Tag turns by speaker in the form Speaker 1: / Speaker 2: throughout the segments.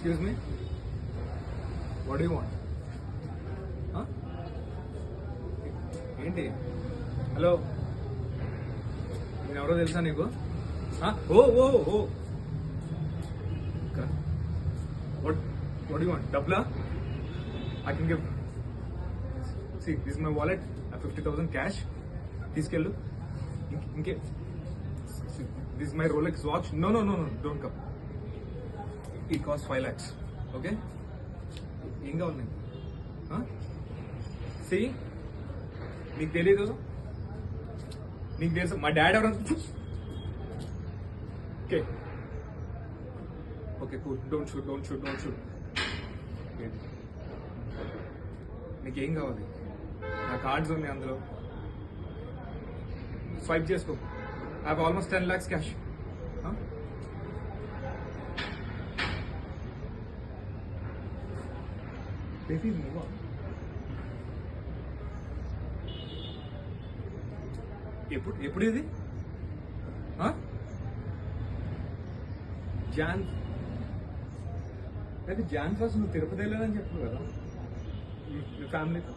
Speaker 1: Excuse me? What do you want? Huh? ఏంటి hello నేను ఎవరో తెలుసా నీకు ఓ ఓ ఓ what do you want? డబ్బులా? I can give. See, this is my wallet. I have 50,000 cash. తీసుకెళ్ళు ఇంకే. This is my Rolex watch. No, don't come. It costs 5 lakhs. Okay? ఏం కావాలి నీకు? See? నీకు తెలీదు? నీకు తెలుసు మా daddy ఎవరంత? Okay, cool. Don't shoot. నీకేం కావాలి? నా కార్డ్స్ ఉన్నాయి అందులో. స్వైప్ చేసుకో. I have almost 10 lakhs cash. Baby, move on. ఎప్పుడు ఇది? జాన్ ఫస్ట్ నువ్వు తిరుపతి వెళ్ళాలని చెప్పు కదా మీ ఫ్యామిలీతో.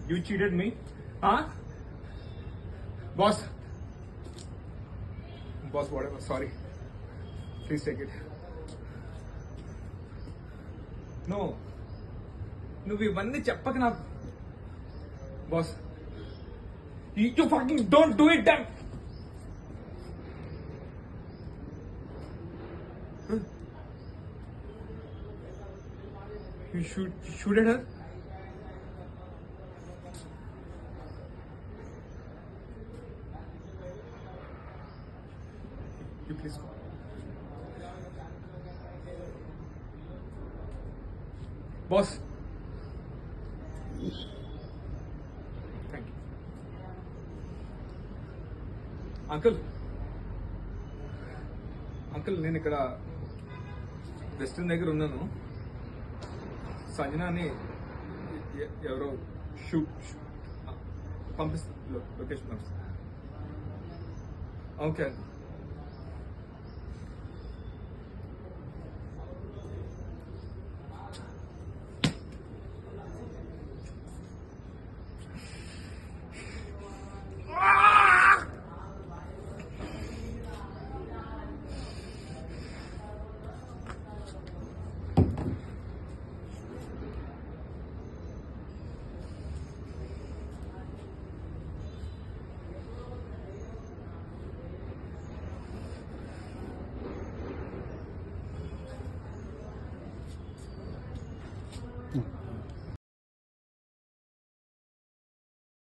Speaker 1: You cheated me? Boss, whatever. Sorry. Please take it. No. నువ్వు ఇవన్నీ చెప్పక నాకు. Boss, you fucking don't do it, damn. You shoot at her? You please go. Boss. Thank you. Uncle, నేను ఇక్కడ వెస్టర్న్ దగ్గర ఉన్నాను. సంజన అని ఎవరో పంపిస్తాను, లొకేషన్ పంపిస్తాను. ఓకే.
Speaker 2: Hmm.